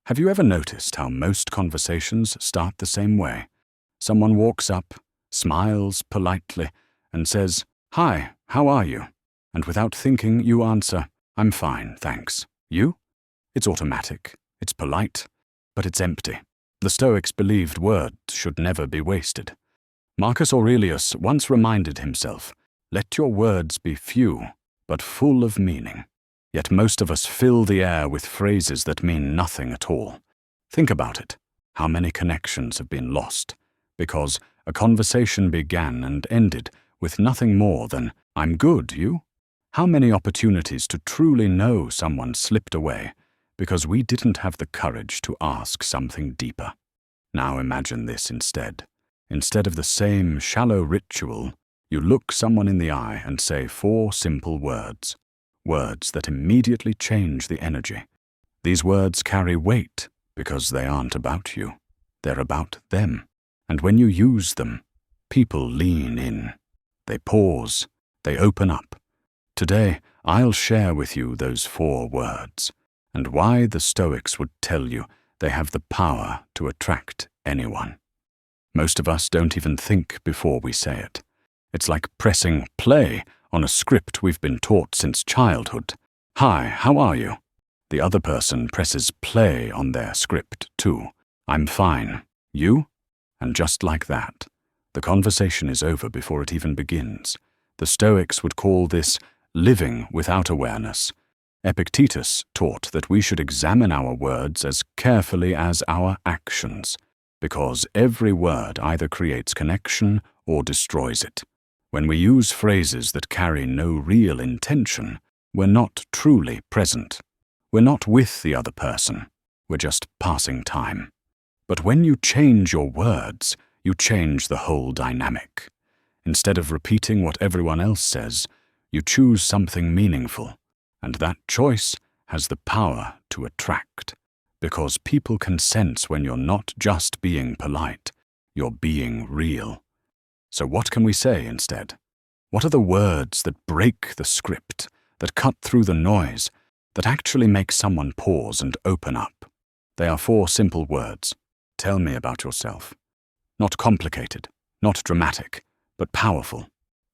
Have you ever noticed how most conversations start the same way? Someone walks up, smiles politely, and says, "Hi, how are you?" And without thinking, you answer, "I'm fine, thanks. You?" It's automatic, it's polite, but it's empty. The Stoics believed words should never be wasted. Marcus Aurelius once reminded himself, "Let your words be few, but full of meaning." Yet most of us fill the air with phrases that mean nothing at all. Think about it. How many connections have been lost because a conversation began and ended with nothing more than, "I'm good, you?" How many opportunities to truly know someone slipped away because we didn't have the courage to ask something deeper? Now imagine this instead. Instead of the same shallow ritual, you look someone in the eye and say 4 simple words. Words that immediately change the energy. These words carry weight because they aren't about you. They're about them. And when you use them, people lean in. They pause. They open up. Today, I'll share with you those 4 words and why the Stoics would tell you they have the power to attract anyone. Most of us don't even think before we say it. It's like pressing play on a script we've been taught since childhood. "Hi, how are you?" The other person presses play on their script too. "I'm fine. You?" And just like that, the conversation is over before it even begins. The Stoics would call this living without awareness. Epictetus taught that we should examine our words as carefully as our actions, because every word either creates connection or destroys it. When we use phrases that carry no real intention, we're not truly present. We're not with the other person. We're just passing time. But when you change your words, you change the whole dynamic. Instead of repeating what everyone else says, you choose something meaningful. And that choice has the power to attract. Because people can sense when you're not just being polite, you're being real. So what can we say instead? What are the words that break the script, that cut through the noise, that actually make someone pause and open up? They are 4 simple words. Tell me about yourself. Not complicated, not dramatic, but powerful.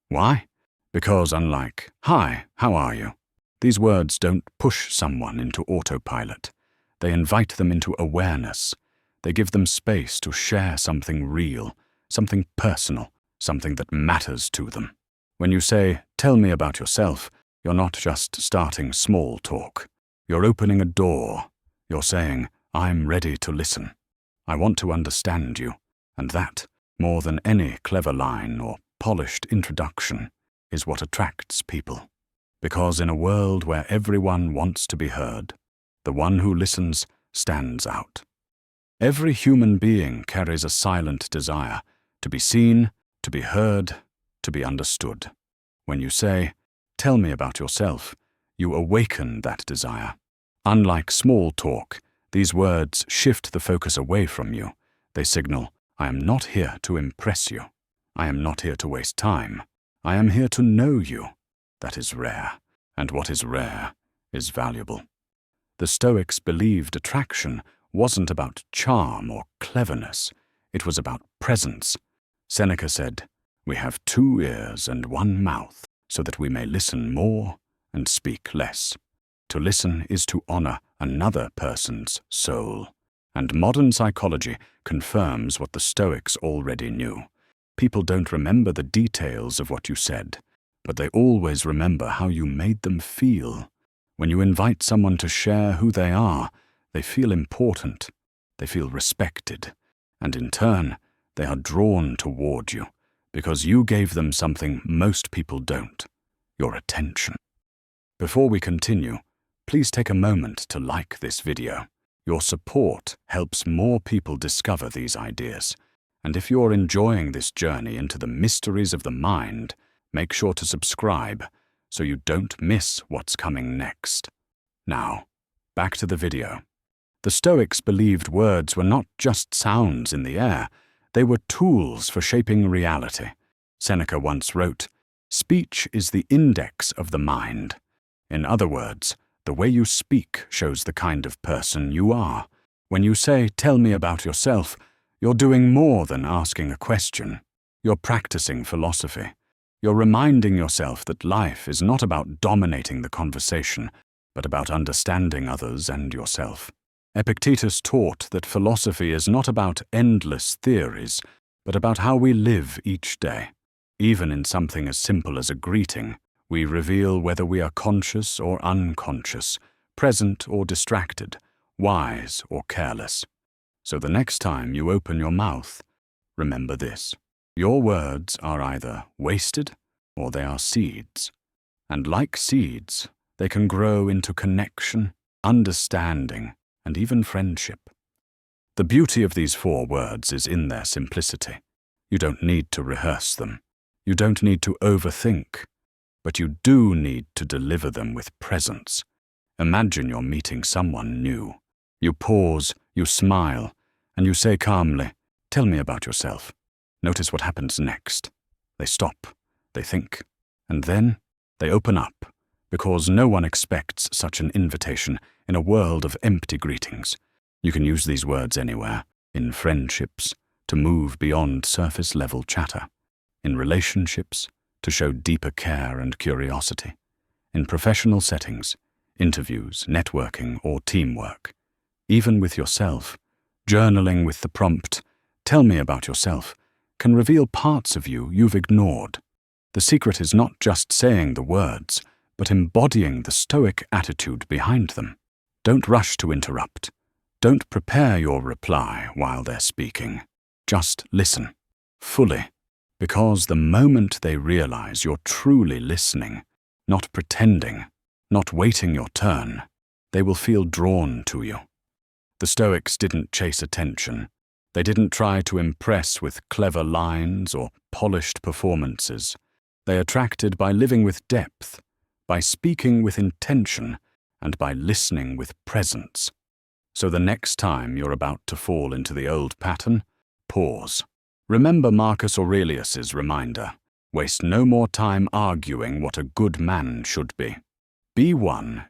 Why? Because unlike, "Hi, how are you?" these words don't push someone into autopilot. They invite them into awareness. They give them space to share something real, something personal, something that matters to them. When you say, "Tell me about yourself," you're not just starting small talk. You're opening a door. You're saying, "I'm ready to listen. I want to understand you." And that, more than any clever line or polished introduction, is what attracts people. Because in a world where everyone wants to be heard, the one who listens stands out. Every human being carries a silent desire to be seen, to be heard, to be understood. When you say, "Tell me about yourself," you awaken that desire. Unlike small talk, these words shift the focus away from you. They signal, "I am not here to impress you. I am not here to waste time. I am here to know you." That is rare, and what is rare is valuable. The Stoics believed attraction wasn't about charm or cleverness. It was about presence. Seneca said, "We have 2 ears and 1 mouth, so that we may listen more and speak less." To listen is to honor another person's soul. And modern psychology confirms what the Stoics already knew. People don't remember the details of what you said, but they always remember how you made them feel. When you invite someone to share who they are, they feel important, they feel respected, and in turn, they are drawn toward you, because you gave them something most people don't, your attention. Before we continue, please take a moment to like this video. Your support helps more people discover these ideas. And if you're enjoying this journey into the mysteries of the mind, make sure to subscribe so you don't miss what's coming next. Now, back to the video. The Stoics believed words were not just sounds in the air, they were tools for shaping reality. Seneca once wrote, "Speech is the index of the mind." In other words, the way you speak shows the kind of person you are. When you say, "Tell me about yourself," you're doing more than asking a question. You're practicing philosophy. You're reminding yourself that life is not about dominating the conversation, but about understanding others and yourself. Epictetus taught that philosophy is not about endless theories, but about how we live each day. Even in something as simple as a greeting, we reveal whether we are conscious or unconscious, present or distracted, wise or careless. So the next time you open your mouth, remember this: your words are either wasted or they are seeds. And like seeds, they can grow into connection, understanding, and even friendship. The beauty of these 4 words is in their simplicity. You don't need to rehearse them. You don't need to overthink. But you do need to deliver them with presence. Imagine you're meeting someone new. You pause, you smile, and you say calmly, "Tell me about yourself." Notice what happens next. They stop, they think, and then they open up, because no one expects such an invitation in a world of empty greetings. You can use these words anywhere, in friendships, to move beyond surface-level chatter, in relationships, to show deeper care and curiosity, in professional settings, interviews, networking, or teamwork. Even with yourself, journaling with the prompt, "Tell me about yourself," can reveal parts of you you've ignored. The secret is not just saying the words, but embodying the Stoic attitude behind them. Don't rush to interrupt. Don't prepare your reply while they're speaking. Just listen, fully, because the moment they realize you're truly listening, not pretending, not waiting your turn, they will feel drawn to you. The Stoics didn't chase attention. They didn't try to impress with clever lines or polished performances. They attracted by living with depth, by speaking with intention, and by listening with presence. So the next time you're about to fall into the old pattern, pause. Remember Marcus Aurelius's reminder: waste no more time arguing what a good man should be. Be one.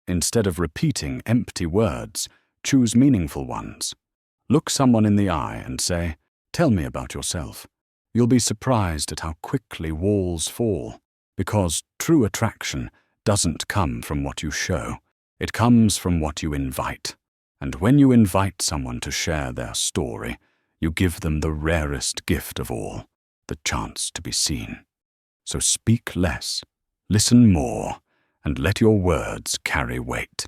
Instead of repeating empty words, choose meaningful ones. Look someone in the eye and say, "Tell me about yourself." You'll be surprised at how quickly walls fall, because true attraction doesn't come from what you show. It comes from what you invite. And when you invite someone to share their story, you give them the rarest gift of all, the chance to be seen. So speak less, listen more, and let your words carry weight.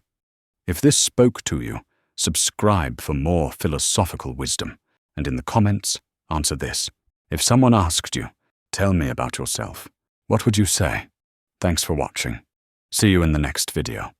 If this spoke to you, subscribe for more philosophical wisdom, and in the comments, answer this. If someone asked you, "Tell me about yourself," what would you say? Thanks for watching. See you in the next video.